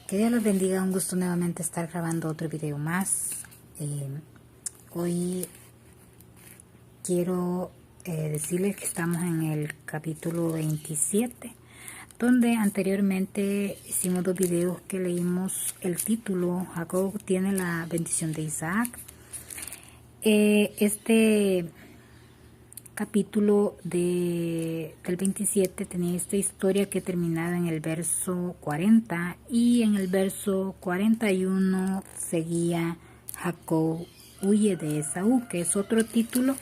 Que Dios los bendiga, un gusto nuevamente estar grabando otro video más. Hoy quiero decirles que estamos en el capítulo 27, donde anteriormente hicimos dos videos que leímos el título, Jacob tiene la bendición de Isaac. Este capítulo del 27 tenía esta historia que terminaba en el verso 40 y en el verso 41 seguía Jacob huye de Esaú, que es otro título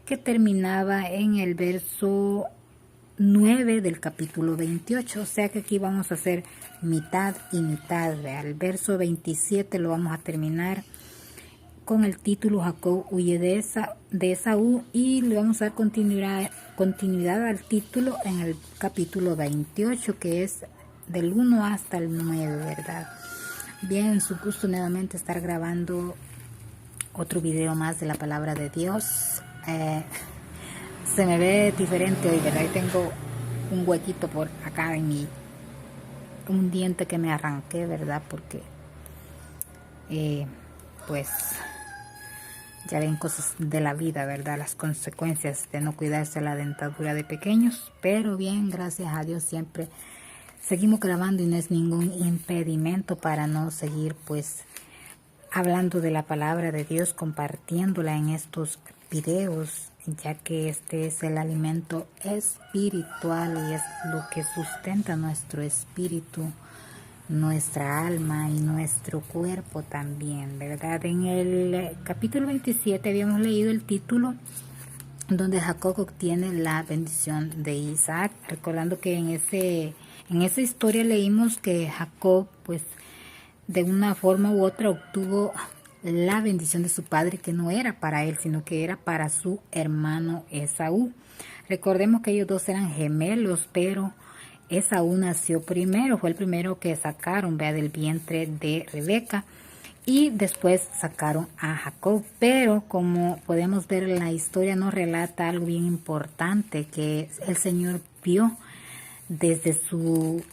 que terminaba en el verso 9 del capítulo 28, o sea que aquí vamos a hacer mitad y mitad. El verso 27 lo vamos a terminar con el título Jacob huye de Esaú y le vamos a dar continuidad al título en el capítulo 28, que es del 1 hasta el 9, ¿verdad? Bien, su gusto nuevamente estar grabando otro video más de la palabra de Dios. Se me ve diferente hoy, ¿verdad? Y tengo un huequito por acá en un diente que me arranqué, ¿verdad? Porque pues ya ven cosas de la vida, ¿verdad? Las consecuencias de no cuidarse la dentadura de pequeños. Pero bien, gracias a Dios siempre seguimos grabando y no es ningún impedimento para no seguir pues hablando de la palabra de Dios, compartiéndola en estos videos, ya que este es el alimento espiritual y es lo que sustenta nuestro espíritu, nuestra alma y nuestro cuerpo también, ¿verdad? En el capítulo 27 habíamos leído el título donde Jacob obtiene la bendición de Isaac, recordando que en esa historia leímos que Jacob pues de una forma u otra obtuvo la bendición de su padre, que no era para él, sino que era para su hermano Esaú. Recordemos que ellos dos eran gemelos, pero Esaú nació primero, fue el primero que sacaron, vea, del vientre de Rebeca, y después sacaron a Jacob. Pero como podemos ver, la historia nos relata algo bien importante que el Señor vio desde su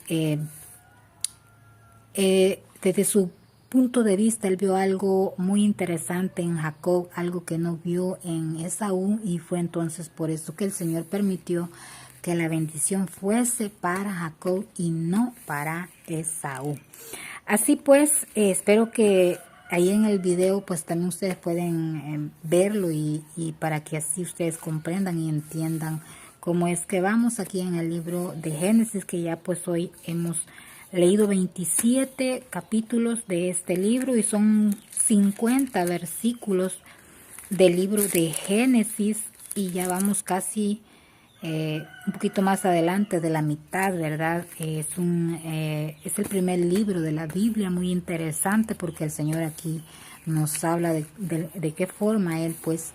punto de vista. Él vio algo muy interesante en Jacob, algo que no vio en Esaú, y fue entonces por eso que el Señor permitió que la bendición fuese para Jacob y no para Esaú. Así pues, espero que ahí en el video pues también ustedes pueden verlo y para que así ustedes comprendan y entiendan cómo es que vamos aquí en el libro de Génesis, que ya pues hoy hemos leído 27 capítulos de este libro y son 50 versículos del libro de Génesis, y ya vamos casi un poquito más adelante de la mitad, ¿verdad? Es el primer libro de la Biblia, muy interesante porque el Señor aquí nos habla de qué forma Él pues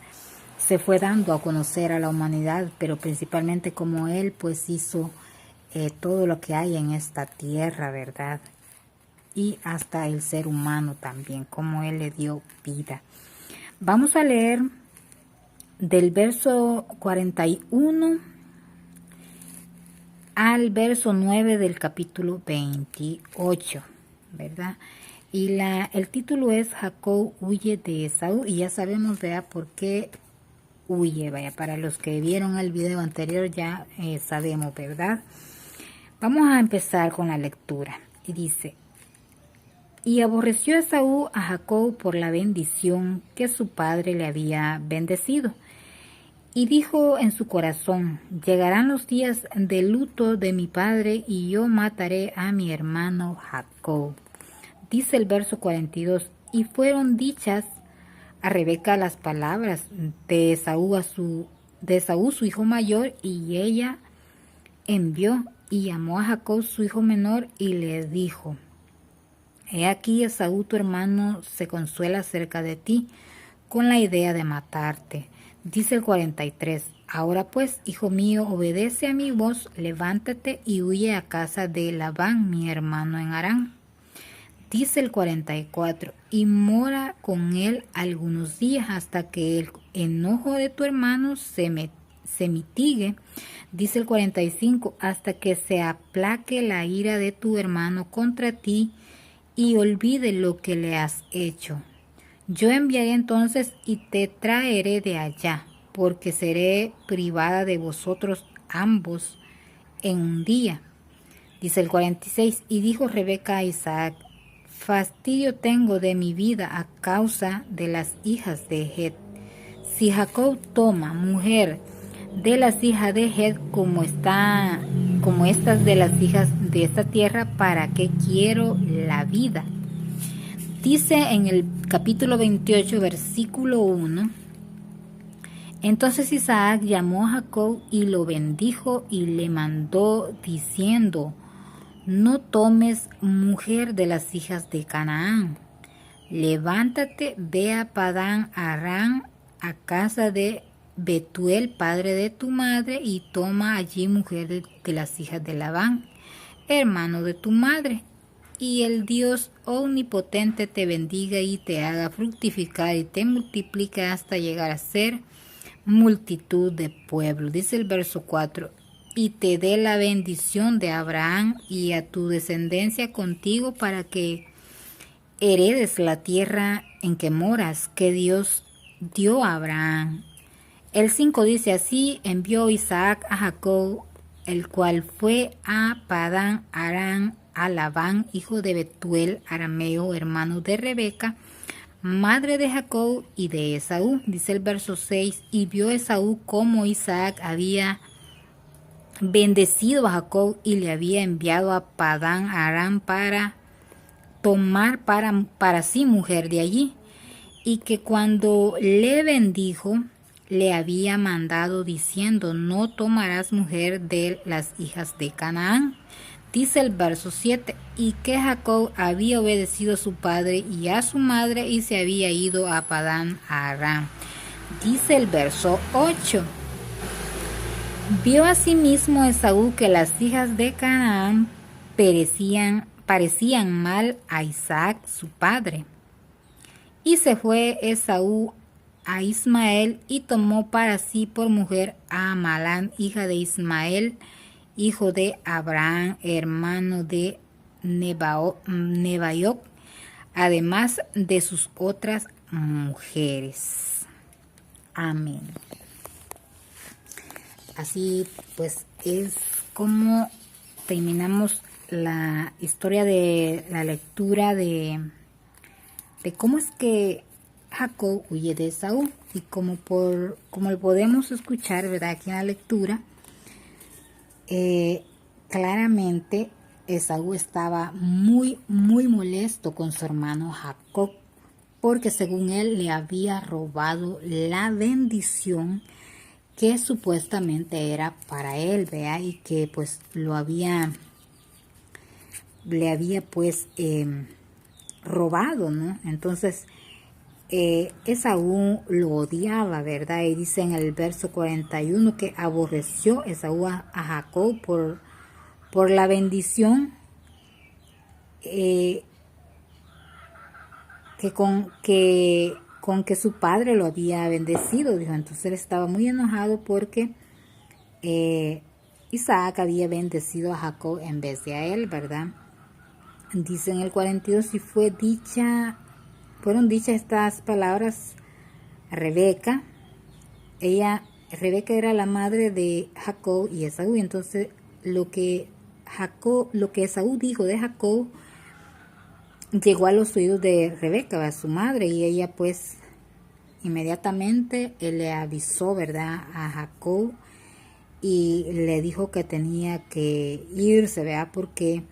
se fue dando a conocer a la humanidad, pero principalmente como Él pues hizo todo lo que hay en esta tierra, ¿verdad? Y hasta el ser humano también, como Él le dio vida. Vamos a leer del verso 41 al verso 9 del capítulo 28, ¿verdad? Y el título es Jacob huye de Esaú, y ya sabemos, vea, por qué huye, vaya, para los que vieron el video anterior ya sabemos, ¿verdad? Vamos a empezar con la lectura, y dice: y aborreció Esaú a Jacob por la bendición que su padre le había bendecido. Y dijo en su corazón: llegarán los días de luto de mi padre, y yo mataré a mi hermano Jacob. Dice el verso 42, y fueron dichas a Rebeca las palabras de Esaú su hijo mayor, y ella envió y llamó a Jacob su hijo menor, y le dijo: he aquí, Esaú tu hermano se consuela acerca de ti con la idea de matarte. Dice el 43, ahora pues, hijo mío, obedece a mi voz, levántate y huye a casa de Labán, mi hermano, en Harán. Dice el 44, y mora con él algunos días hasta que el enojo de tu hermano se mitigue. Dice el 45, hasta que se aplaque la ira de tu hermano contra ti, y olvide lo que le has hecho. Yo enviaré entonces y te traeré de allá, porque seré privada de vosotros ambos en un día. Dice el 46, y dijo Rebeca a Isaac, fastidio tengo de mi vida a causa de las hijas de Het. Si Jacob toma mujer de las hijas de Het como estas de las hijas de esta tierra, ¿para qué quiero la vida? Dice en el capítulo 28, versículo 1, entonces Isaac llamó a Jacob y lo bendijo y le mandó diciendo, no tomes mujer de las hijas de Canaán. Levántate, ve a Padán Aram, a casa de Betuel, padre de tu madre, y toma allí mujer de las hijas de Labán, hermano de tu madre. Y el Dios omnipotente te bendiga y te haga fructificar y te multiplique hasta llegar a ser multitud de pueblos. Dice el verso 4, y te dé la bendición de Abraham y a tu descendencia contigo para que heredes la tierra en que moras, que Dios dio a Abraham. El 5 dice, así envió Isaac a Jacob, el cual fue a Padán Aram a Labán, hijo de Betuel, arameo, hermano de Rebeca, madre de Jacob y de Esaú. Dice el verso 6, y vio Esaú cómo Isaac había bendecido a Jacob y le había enviado a Padán Aram para tomar para sí mujer de allí, y que cuando le bendijo, le había mandado diciendo, no tomarás mujer de las hijas de Canaán. Dice el verso 7, y que Jacob había obedecido a su padre y a su madre y se había ido a Padán Aram. Dice el verso 8, vio asimismo Esaú que las hijas de Canaán parecían mal a Isaac su padre. Y se fue Esaú a Ismael y tomó para sí por mujer a Amalán, hija de Ismael, hijo de Abraham, hermano de Nebaiot, además de sus otras mujeres. Amén. Así pues es como terminamos la historia de la lectura de cómo es que Jacob huye de Esaú, y como lo podemos escuchar, ¿verdad? Aquí en la lectura, claramente Esaú estaba muy molesto con su hermano Jacob, porque según él le había robado la bendición que supuestamente era para él, ¿verdad? Y que pues le había pues robado, ¿no? Entonces Esaú lo odiaba, ¿verdad? Y dice en el verso 41 que aborreció Esaú a Jacob por la bendición con que su padre lo había bendecido, dijo. Entonces él estaba muy enojado porque Isaac había bendecido a Jacob en vez de a él, ¿verdad? Dice en el 42, y fueron dichas estas palabras a Rebeca. Rebeca era la madre de Jacob y Esaú. Entonces lo que Esaú dijo de Jacob llegó a los oídos de Rebeca, a su madre, y ella pues inmediatamente le avisó, ¿verdad?, a Jacob, y le dijo que tenía que irse, ¿verdad?, porque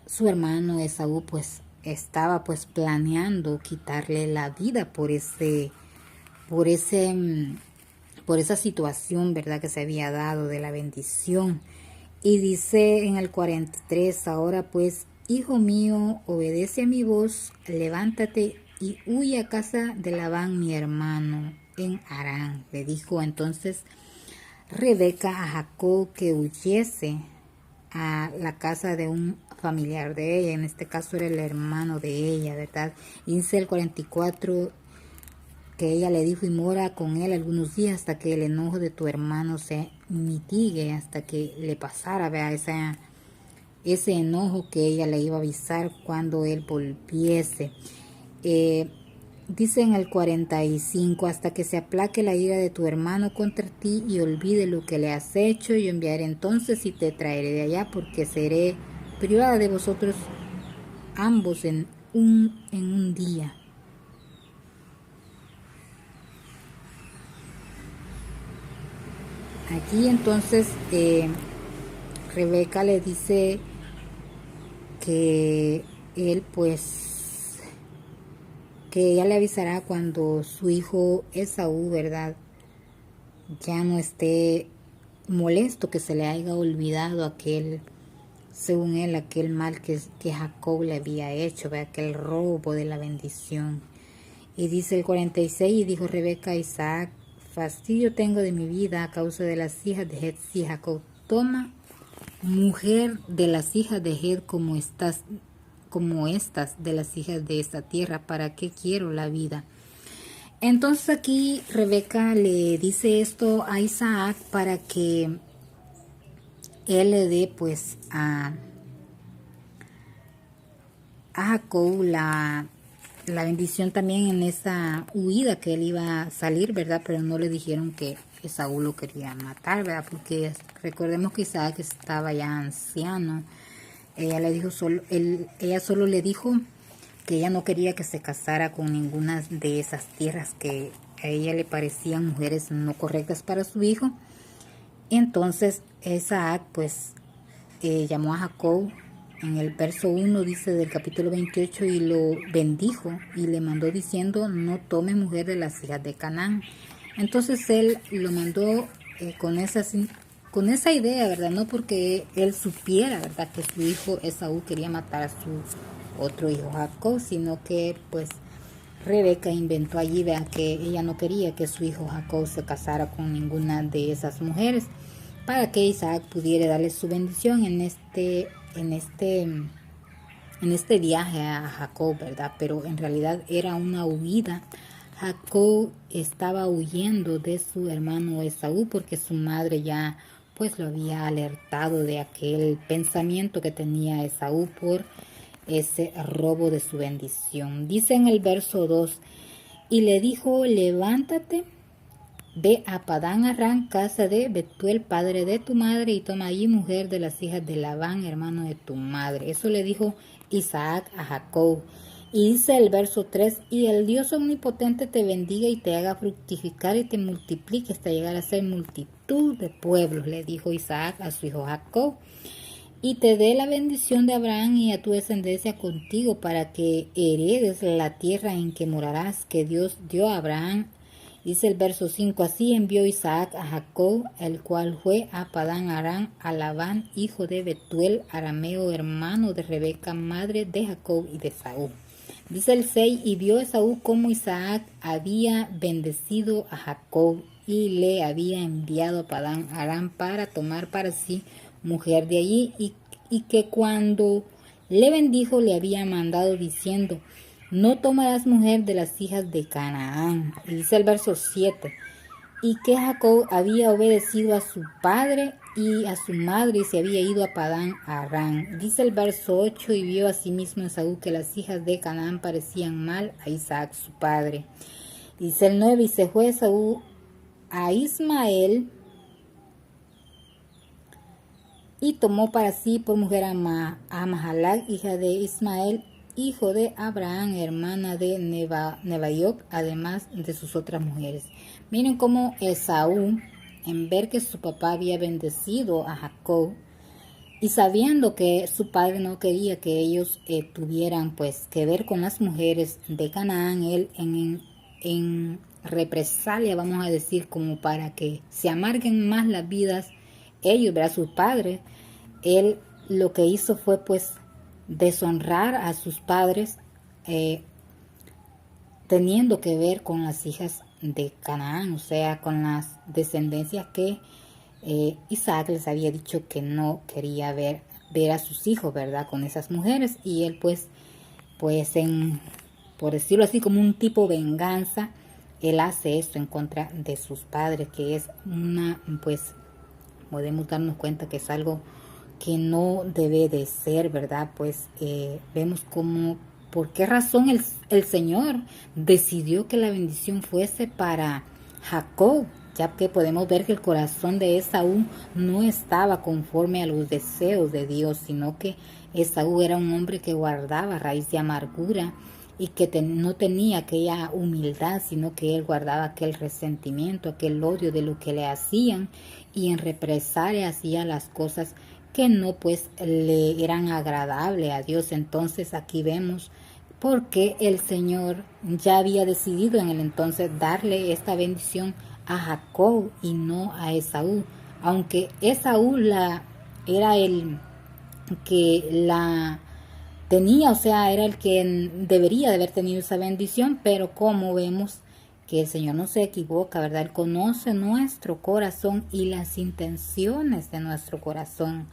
su hermano Esaú pues estaba pues planeando quitarle la vida por esa situación, ¿verdad?, que se había dado de la bendición. Y dice en el 43, ahora pues, hijo mío, obedece a mi voz, levántate y huye a casa de Labán mi hermano en Harán. Le dijo entonces Rebeca a Jacob que huyese a la casa de un familiar de ella, en este caso era el hermano de ella, ¿verdad? Y dice el 44 que ella le dijo, y mora con él algunos días hasta que el enojo de tu hermano se mitigue, hasta que le pasara, ¿verdad?, ese enojo que ella le iba a avisar cuando él volviese. Dice en el 45, hasta que se aplaque la ira de tu hermano contra ti y olvide lo que le has hecho, yo enviaré entonces y te traeré de allá, porque seré privada de vosotros ambos en un día. Aquí entonces Rebeca le dice que él pues, que ella le avisará cuando su hijo Esaú, ¿verdad?, ya no esté molesto, que se le haya olvidado aquel, según él, aquel mal que Jacob le había hecho, ¿verdad?, aquel robo de la bendición. Y dice el 46, y dijo Rebeca a Isaac, fastidio tengo de mi vida a causa de las hijas de Het. Si Jacob toma mujer de las hijas de Het como estas de las hijas de esta tierra, ¿para qué quiero la vida? Entonces aquí Rebeca le dice esto a Isaac para que él le dé pues a Jacob la bendición también en esa huida que él iba a salir, ¿verdad? Pero no le dijeron que Esaú lo quería matar, ¿verdad? Porque recordemos que Isaac estaba ya anciano. Ella solo le dijo que ella no quería que se casara con ninguna de esas tierras que a ella le parecían mujeres no correctas para su hijo. Entonces Isaac pues llamó a Jacob en el verso 1, dice del capítulo 28, y lo bendijo y le mandó diciendo, no tome mujer de las hijas de Canaán. Entonces él lo mandó con esa idea, ¿verdad? No porque él supiera, ¿verdad?, que su hijo Esaú quería matar a su otro hijo Jacob, sino que pues Rebeca inventó allí, vean, que ella no quería que su hijo Jacob se casara con ninguna de esas mujeres, para que Isaac pudiera darle su bendición en este viaje a Jacob, ¿verdad? Pero en realidad era una huida. Jacob estaba huyendo de su hermano Esaú porque su madre ya pues lo había alertado de aquel pensamiento que tenía Esaú por ese robo de su bendición. Dice en el verso 2, y le dijo, levántate, ve a Padán Aram, casa de Betuel, padre de tu madre, y toma allí mujer de las hijas de Labán, hermano de tu madre. Eso le dijo Isaac a Jacob. Y dice el verso 3, y el Dios omnipotente te bendiga y te haga fructificar y te multiplique hasta llegar a ser multitud de pueblos, le dijo Isaac a su hijo Jacob. Y te dé la bendición de Abraham y a tu descendencia contigo, para que heredes la tierra en que morarás, que Dios dio a Abraham. Dice el verso 5, así envió Isaac a Jacob, el cual fue a Padán Aram, a Labán, hijo de Betuel, arameo, hermano de Rebeca, madre de Jacob y de Esaú. Dice el 6, y vio Esaú cómo Isaac había bendecido a Jacob y le había enviado a Padán Aram para tomar para sí mujer de allí, y que cuando le bendijo le había mandado diciendo, no tomarás mujer de las hijas de Canaán. Y dice el verso 7, y que Jacob había obedecido a su padre y a su madre y se había ido a Padán Aram. Dice el verso 8, y vio asimismo Esaú que las hijas de Canaán parecían mal a Isaac su padre. Dice el 9, y se fue Esaú a Ismael y tomó para sí por mujer a Mahalac, hija de Ismael, hijo de Abraham, hermana de Nebaiot, además de sus otras mujeres. Miren cómo Esaú, en ver que su papá había bendecido a Jacob, y sabiendo que su padre no quería que ellos tuvieran pues que ver con las mujeres de Canaán, él en represalia, vamos a decir, como para que se amarguen más las vidas ellos, ¿verdad?, sus padres, él lo que hizo fue pues deshonrar a sus padres teniendo que ver con las hijas de Canaán, o sea, con las descendencias que Isaac les había dicho que no quería ver a sus hijos, ¿verdad?, con esas mujeres. Y él pues por decirlo así, como un tipo de venganza, él hace esto en contra de sus padres, que es podemos darnos cuenta que es algo que no debe de ser, ¿verdad? Pues vemos como, por qué razón el Señor decidió que la bendición fuese para Jacob, ya que podemos ver que el corazón de Esaú no estaba conforme a los deseos de Dios, sino que Esaú era un hombre que guardaba raíz de amargura y que no tenía aquella humildad, sino que él guardaba aquel resentimiento, aquel odio de lo que le hacían, y en represalia hacía las cosas que no pues le eran agradables a Dios. Entonces aquí vemos porque el Señor ya había decidido en el entonces darle esta bendición a Jacob y no a Esaú, aunque Esaú era el que la tenía, o sea, era el que debería de haber tenido esa bendición, pero como vemos que el Señor no se equivoca, ¿verdad? Él conoce nuestro corazón y las intenciones de nuestro corazón.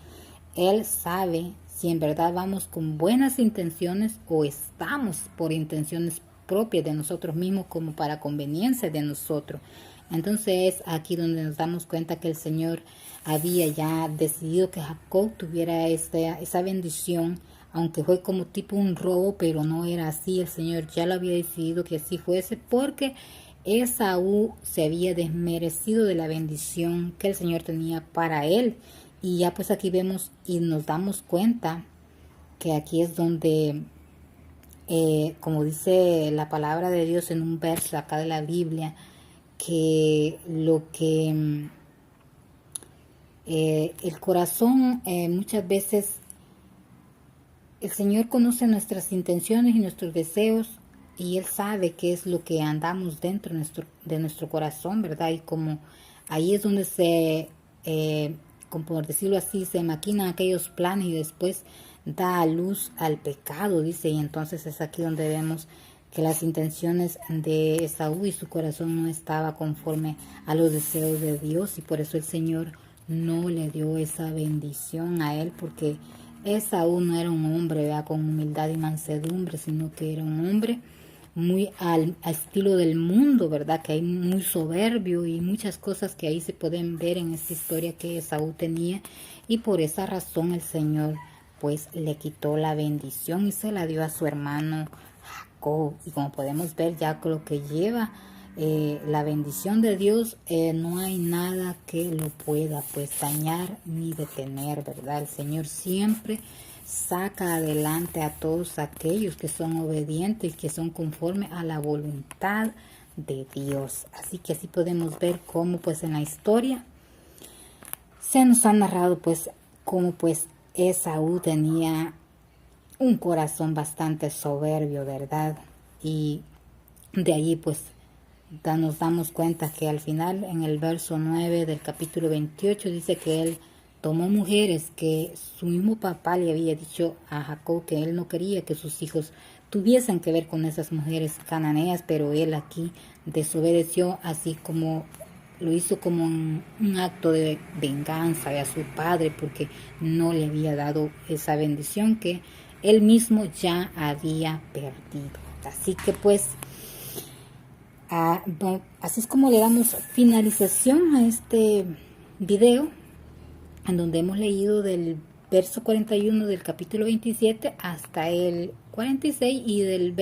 Él sabe si en verdad vamos con buenas intenciones o estamos por intenciones propias de nosotros mismos como para conveniencia de nosotros. Entonces es aquí donde nos damos cuenta que el Señor había ya decidido que Jacob tuviera esa bendición, aunque fue como tipo un robo, pero no era así. El Señor ya lo había decidido que así fuese, porque Esaú se había desmerecido de la bendición que el Señor tenía para él. Y ya pues aquí vemos y nos damos cuenta que aquí es donde, como dice la palabra de Dios en un verso acá de la Biblia, que lo que el corazón muchas veces el Señor conoce nuestras intenciones y nuestros deseos, y Él sabe qué es lo que andamos dentro de nuestro corazón, ¿verdad? Y como ahí es donde como por decirlo así, se maquinan aquellos planes y después da a luz al pecado, dice. Y entonces es aquí donde vemos que las intenciones de Esaú y su corazón no estaba conforme a los deseos de Dios, y por eso el Señor no le dio esa bendición a él, porque Esaú no era un hombre, ¿verdad?, con humildad y mansedumbre, sino que era un hombre muy al estilo del mundo, ¿verdad? Que hay muy soberbio y muchas cosas que ahí se pueden ver en esta historia que Esaú tenía, y por esa razón el Señor pues le quitó la bendición y se la dio a su hermano Jacob. Y como podemos ver ya con lo que lleva la bendición de Dios, no hay nada que lo pueda pues dañar ni detener, ¿verdad? El Señor siempre saca adelante a todos aquellos que son obedientes y que son conforme a la voluntad de Dios. Así que así podemos ver cómo pues en la historia se nos ha narrado pues cómo pues Esaú tenía un corazón bastante soberbio, ¿verdad? Y de allí pues nos damos cuenta que al final en el verso 9 del capítulo 28 dice que él tomó mujeres que su mismo papá le había dicho a Jacob que él no quería que sus hijos tuviesen que ver con esas mujeres cananeas, pero él aquí desobedeció, así como lo hizo como un acto de venganza a su padre, porque no le había dado esa bendición que él mismo ya había perdido. Así que pues así es como le damos finalización a este video, en donde hemos leído del verso 41 del capítulo 27 hasta el 46, y del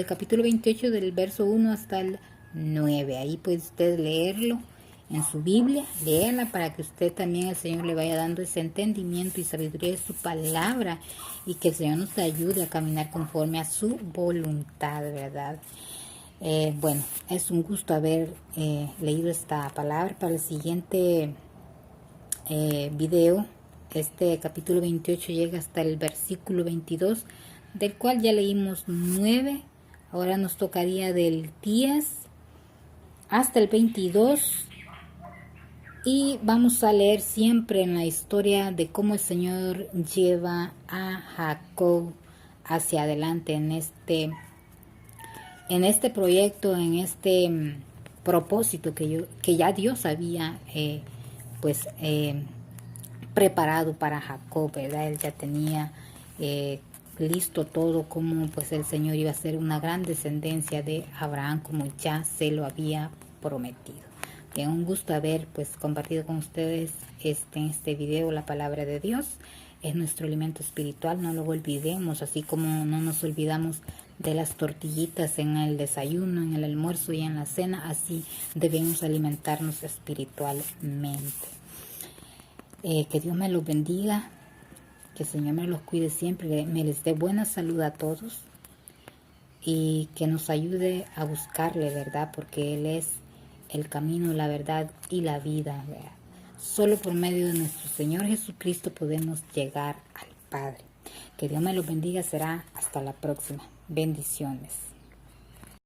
capítulo 28 del verso 1 hasta el 9. Ahí puede usted leerlo en su Biblia, léala para que usted también, el Señor le vaya dando ese entendimiento y sabiduría de su palabra, y que el Señor nos ayude a caminar conforme a su voluntad, ¿verdad? Bueno, es un gusto haber leído esta palabra. Para el siguiente video, este capítulo 28 llega hasta el versículo 22, del cual ya leímos 9. Ahora nos tocaría del 10 hasta el 22, y vamos a leer siempre en la historia de cómo el Señor lleva a Jacob hacia adelante en este proyecto, en este propósito que ya Dios había preparado para Jacob, ¿verdad? Él ya tenía listo todo, como pues el Señor iba a ser una gran descendencia de Abraham, como ya se lo había prometido. Bien, un gusto haber pues compartido con ustedes en este video la palabra de Dios. es nuestro alimento espiritual, no lo olvidemos, así como no nos olvidamos de las tortillitas en el desayuno, en el almuerzo y en la cena, así debemos alimentarnos espiritualmente. Que Dios me los bendiga, que el Señor me los cuide siempre, que me les dé buena salud a todos y que nos ayude a buscarle, ¿verdad? Porque Él es el camino, la verdad y la vida, ¿verdad? Solo por medio de nuestro Señor Jesucristo podemos llegar al Padre. Que Dios me los bendiga, será hasta la próxima. Bendiciones.